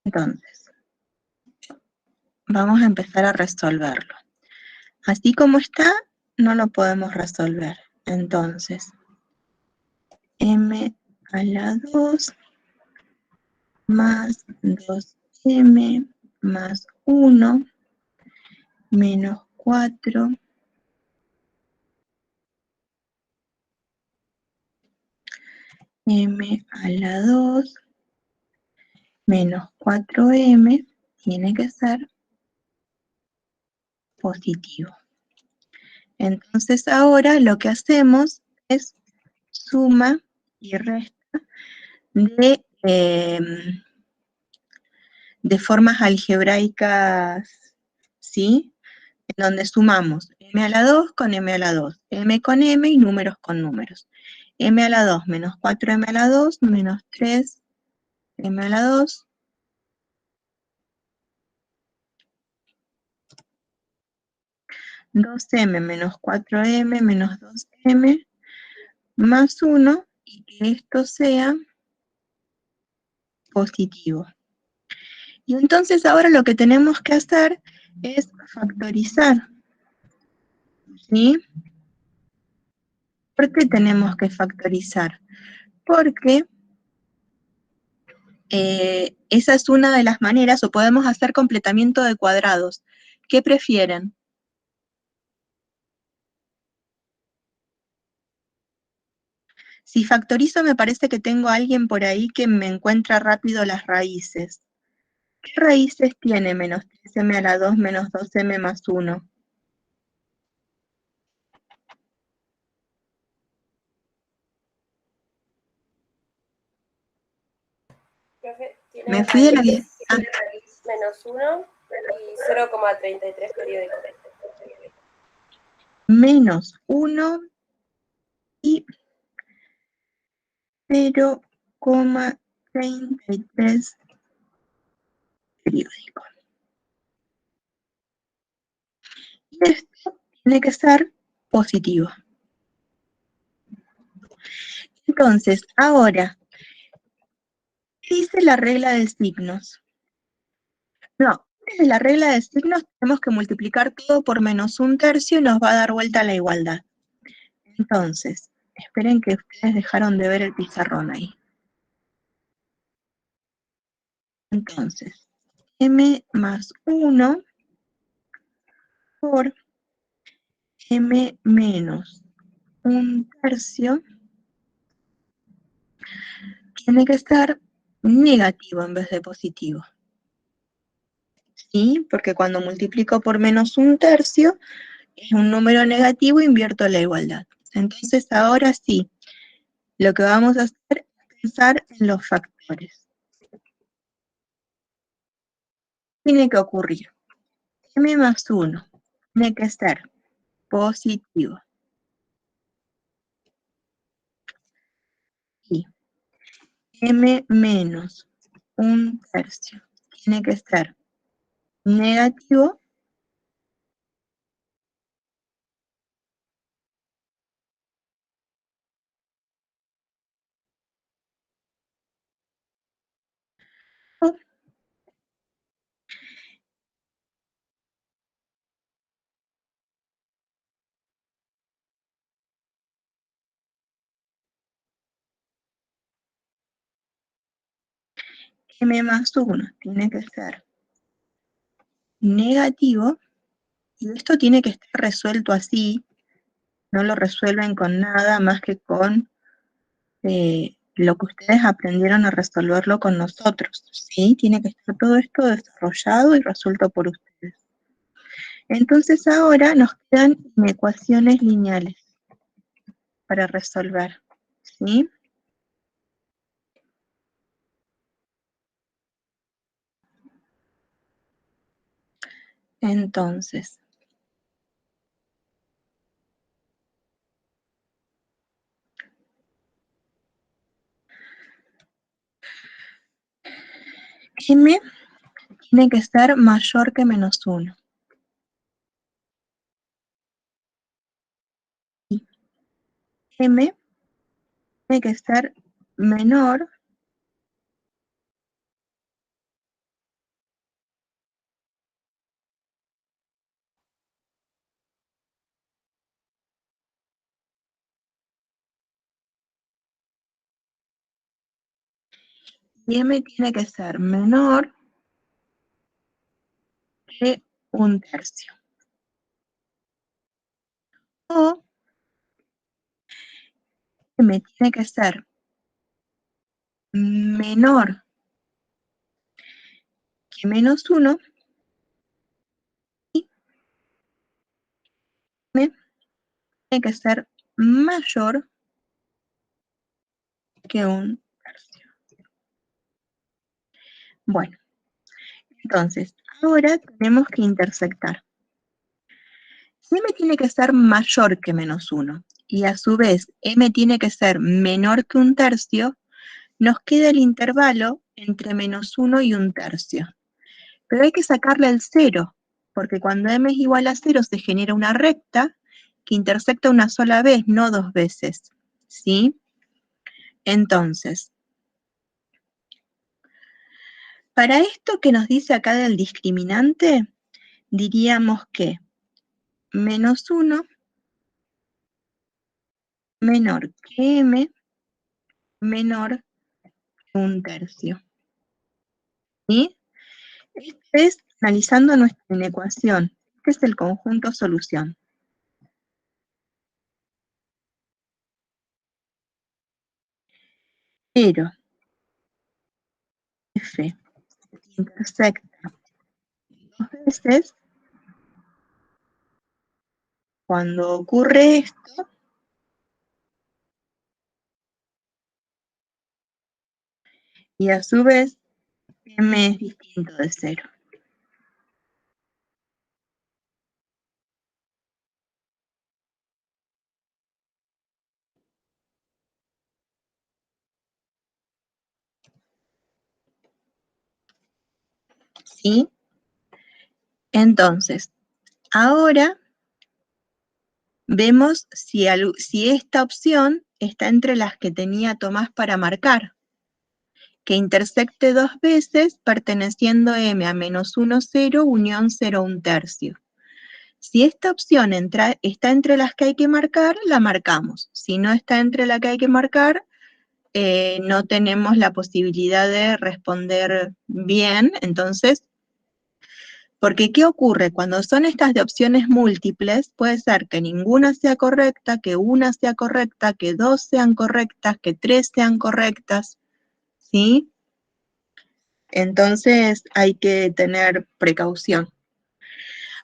Entonces, vamos a empezar a resolverlo. Así como está, no lo podemos resolver. Entonces, m a la 2 más 2m más 1 menos 4 m a la 2 menos 4m tiene que ser positivo. Entonces ahora lo que hacemos es suma y resta de formas algebraicas, ¿sí? En donde sumamos m a la 2 con m a la 2, m con m y números con números. M a la 2 menos 4m a la 2 menos 3m a la 2. Dos m menos 4m menos 2m más 1, y que esto sea positivo. Y entonces ahora lo que tenemos que hacer es factorizar, ¿sí? ¿Por qué tenemos que factorizar? Porque esa es una de las maneras, o podemos hacer completamiento de cuadrados. ¿Qué prefieren? Si factorizo, me parece que tengo a alguien por ahí que me encuentra rápido las raíces. ¿Qué raíces tiene menos 3m a la 2 menos 2m más 1? Profe, tiene Me fui de la... raíz Ah, menos 1 y 0,33 periódico. menos 1 y 0,33 periódico. Y esto tiene que ser positivo. Entonces, ahora, ¿qué dice la regla de signos? No, desde la regla de signos tenemos que multiplicar todo por menos 1/3 y nos va a dar vuelta la igualdad. Entonces, esperen que ustedes dejaron de ver el pizarrón ahí. Entonces, m más 1 por m menos 1/3 tiene que estar negativo en vez de positivo. ¿Sí? Porque cuando multiplico por menos 1/3 es un número negativo, invierto la igualdad. Entonces ahora sí, lo que vamos a hacer es pensar en los factores. Tiene que ocurrir m más 1 tiene que ser positivo. Y m menos 1/3 tiene que ser negativo. O m más 1 tiene que ser negativo. Y esto tiene que estar resuelto así. No lo resuelven con nada más que con lo que ustedes aprendieron a resolverlo con nosotros, ¿sí? Tiene que estar todo esto desarrollado y resuelto por ustedes. Entonces ahora nos quedan ecuaciones lineales para resolver, ¿sí? Entonces, m tiene que ser mayor que menos 1. Y m tiene que ser menor y m tiene que ser menor que 1/3. O m tiene que ser menor que menos 1 y m tiene que ser mayor que 1/3. Bueno, entonces, ahora tenemos que intersectar. Si m tiene que ser mayor que menos 1 y a su vez m tiene que ser menor que 1/3, nos queda el intervalo entre menos 1 y 1/3. Pero hay que sacarle el 0, porque cuando m es igual a 0 se genera una recta que intersecta una sola vez, no 2 veces, ¿sí? Entonces, Para esto que nos dice acá del discriminante, diríamos que menos 1 menor que m menor que 1/3. ¿Sí? Esto es analizando nuestra inecuación. Este es el conjunto solución. Pero f intersecta 2 veces, cuando ocurre esto, y a su vez m es distinto de 0. ¿Sí? Entonces, ahora vemos si esta opción está entre las que tenía Tomás para marcar, que intersecte 2 veces perteneciendo m a menos 1, 0, unión 0, 1/3. Si esta opción está entre las que hay que marcar, la marcamos. Si no está entre las que hay que marcar, no tenemos la posibilidad de responder bien. Entonces, porque ¿qué ocurre? Cuando son estas de opciones múltiples, puede ser que ninguna sea correcta, que una sea correcta, que 2 sean correctas, que 3 sean correctas, ¿sí? Entonces hay que tener precaución.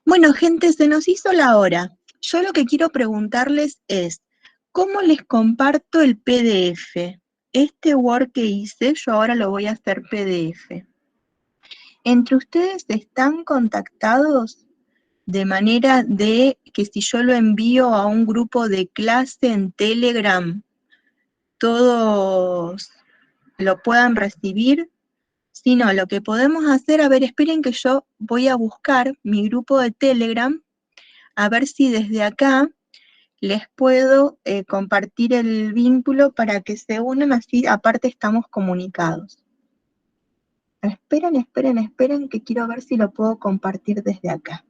Bueno, gente, se nos hizo la hora. Yo lo que quiero preguntarles es, ¿cómo les comparto el PDF? Este Word que hice, yo ahora lo voy a hacer PDF. ¿Entre ustedes están contactados de manera de que si yo lo envío a un grupo de clase en Telegram, todos lo puedan recibir? Si no, lo que podemos hacer, a ver, esperen que yo voy a buscar mi grupo de Telegram, a ver si desde acá les puedo compartir el vínculo para que se unan, así aparte estamos comunicados. Esperen, que quiero ver si lo puedo compartir desde acá.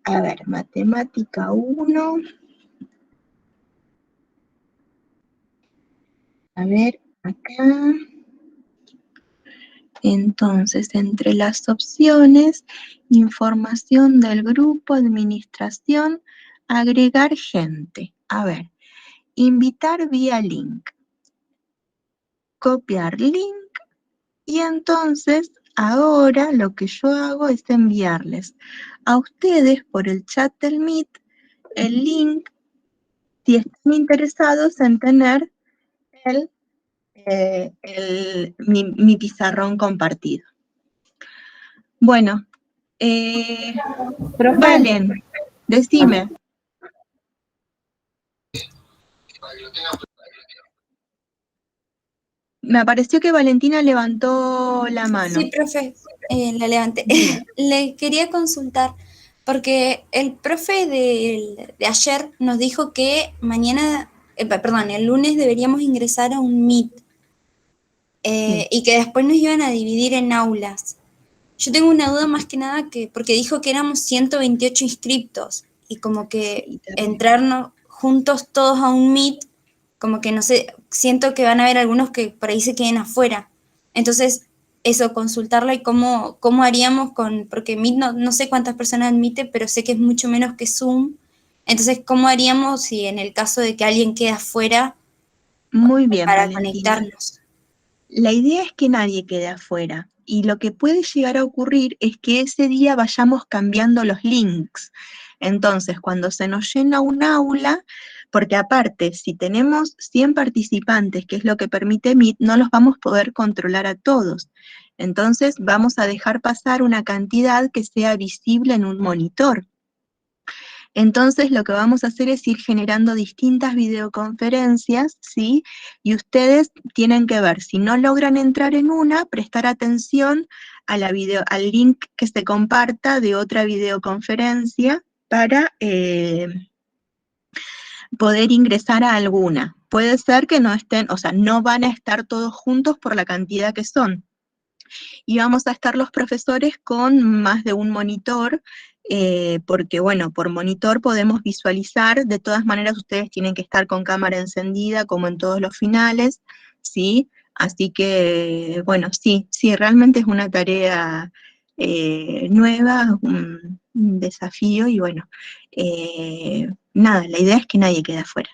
A ver, matemática 1. A ver, acá. Entonces, entre las opciones, información del grupo, administración, agregar gente. A ver, invitar vía link. Copiar link. Y entonces, ahora lo que yo hago es enviarles a ustedes por el chat del Meet el link si están interesados en tener mi pizarrón compartido. Bueno, Profe, Valen, decime. Me pareció que Valentina levantó la mano. Sí, profe, la levanté. Le quería consultar, porque el profe de ayer nos dijo que mañana, el lunes deberíamos ingresar a un Meet y que después nos iban a dividir en aulas. Yo tengo una duda más que nada porque dijo que éramos 128 inscriptos y como que entrarnos juntos todos a un Meet, como que no sé, siento que van a haber algunos que por ahí se queden afuera. Entonces, eso, consultarla y cómo haríamos porque Meet no sé cuántas personas admite, pero sé que es mucho menos que Zoom. Entonces, ¿cómo haríamos si en el caso de que alguien quede afuera Muy bien, para Valentina. conectarnos? La idea es que nadie quede afuera. Y lo que puede llegar a ocurrir es que ese día vayamos cambiando los links. Entonces, cuando se nos llena un aula, porque aparte, si tenemos 100 participantes, que es lo que permite Meet, no los vamos a poder controlar a todos. Entonces, vamos a dejar pasar una cantidad que sea visible en un monitor. Entonces, lo que vamos a hacer es ir generando distintas videoconferencias, ¿sí? Y ustedes tienen que ver, si no logran entrar en una, prestar atención al link que se comparta de otra videoconferencia para poder ingresar a alguna. Puede ser que no estén, o sea, no van a estar todos juntos por la cantidad que son. y vamos a estar los profesores con más de un monitor, porque bueno, por monitor podemos visualizar. De todas maneras ustedes tienen que estar con cámara encendida como en todos los finales, ¿sí? Así que, bueno, sí, realmente es una tarea nueva, un desafío, y bueno, nada, la idea es que nadie quede afuera.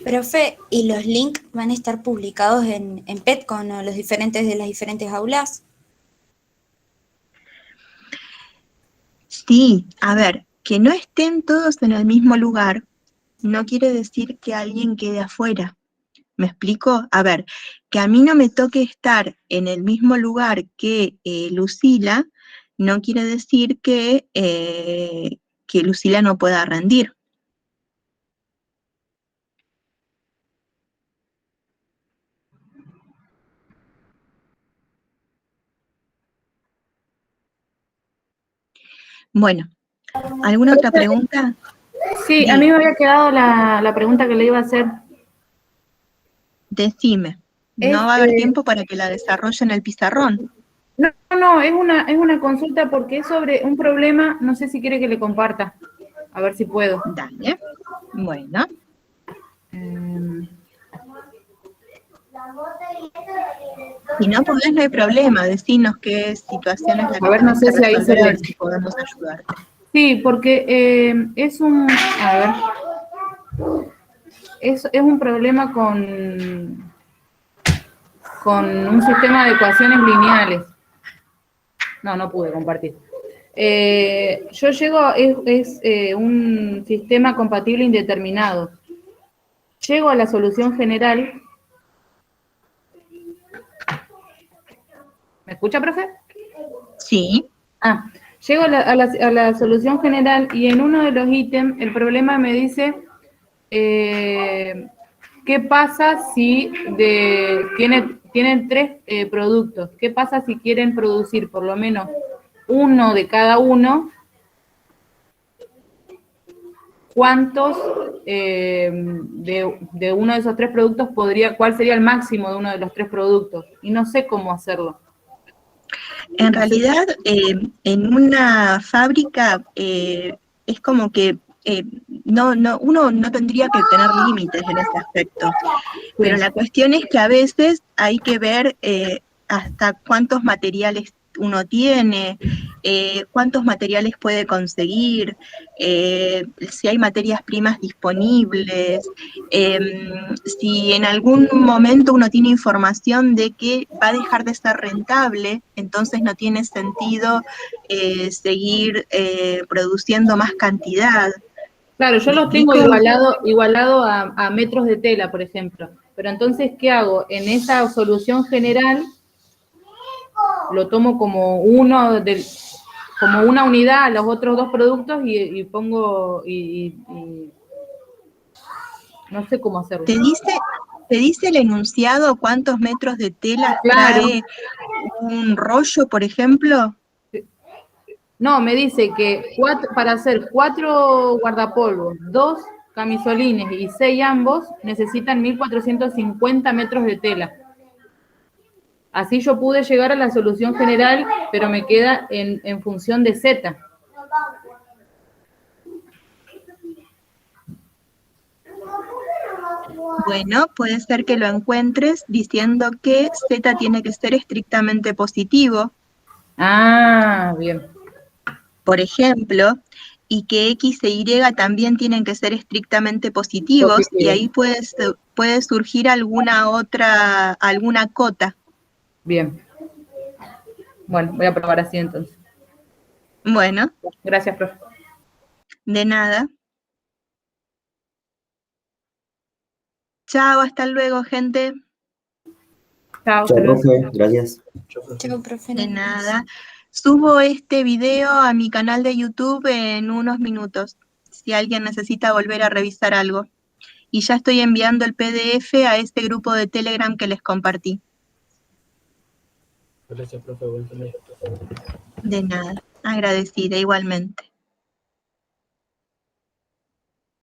Profe, ¿y los links van a estar publicados en Petcon o los diferentes de las diferentes aulas? Sí, a ver, que no estén todos en el mismo lugar no quiere decir que alguien quede afuera. ¿Me explico? A ver, que a mí no me toque estar en el mismo lugar que Lucila, no quiere decir que Lucila no pueda rendir. Bueno, ¿alguna otra pregunta? Sí, a mí me había quedado la pregunta que le iba a hacer. Decime, no va a haber tiempo para que la desarrolle en el pizarrón. No, es una consulta porque es sobre un problema, no sé si quiere que le comparta, a ver si puedo. Dale, bueno. Si no podés, no hay problema, decinos qué situación es la que A ver, no sé si ahí resolver, se a ve. ver si podemos ayudarte. Sí, porque es un, a ver, es un problema con un sistema de ecuaciones lineales. No pude compartir. Yo llego, es un sistema compatible indeterminado. Llego a la solución general. ¿Me escucha, profe? Sí. Llego a la solución general y en uno de los ítems el problema me dice ¿qué pasa si tienen tres productos? ¿Qué pasa si quieren producir por lo menos uno de cada uno? ¿Cuántos de uno de esos tres productos cuál sería el máximo de uno de los tres productos? Y no sé cómo hacerlo. En realidad, en una fábrica es como que uno no tendría que tener límites en ese aspecto, pero la cuestión es que a veces hay que ver hasta cuántos materiales uno tiene, cuántos materiales puede conseguir, si hay materias primas disponibles, si en algún momento uno tiene información de que va a dejar de ser rentable, entonces no tiene sentido seguir produciendo más cantidad. Claro, yo los tengo igualado a metros de tela, por ejemplo. Pero entonces, ¿qué hago? En esa solución general, lo tomo como como una unidad a los otros dos productos y pongo, no sé cómo hacerlo. ¿Te dice el enunciado cuántos metros de tela trae un rollo, por ejemplo? No, me dice que para hacer 4 guardapolvos, 2 camisolines y 6 ambos, necesitan 1450 metros de tela. Así yo pude llegar a la solución general, pero me queda en función de Z. Bueno, puede ser que lo encuentres diciendo que Z tiene que ser estrictamente positivo. Bien. Por ejemplo, y que X e Y también tienen que ser estrictamente positivos, y ahí puede surgir alguna cota. Bien. Bueno, voy a probar así entonces. Bueno. Gracias, profe. De nada. Chao, hasta luego, gente. Chao, profe, gracias. Chao, profe. De nada. Subo este video a mi canal de YouTube en unos minutos, si alguien necesita volver a revisar algo. Y ya estoy enviando el PDF a este grupo de Telegram que les compartí. Gracias, profe. Buen fin. De nada. Agradecida igualmente.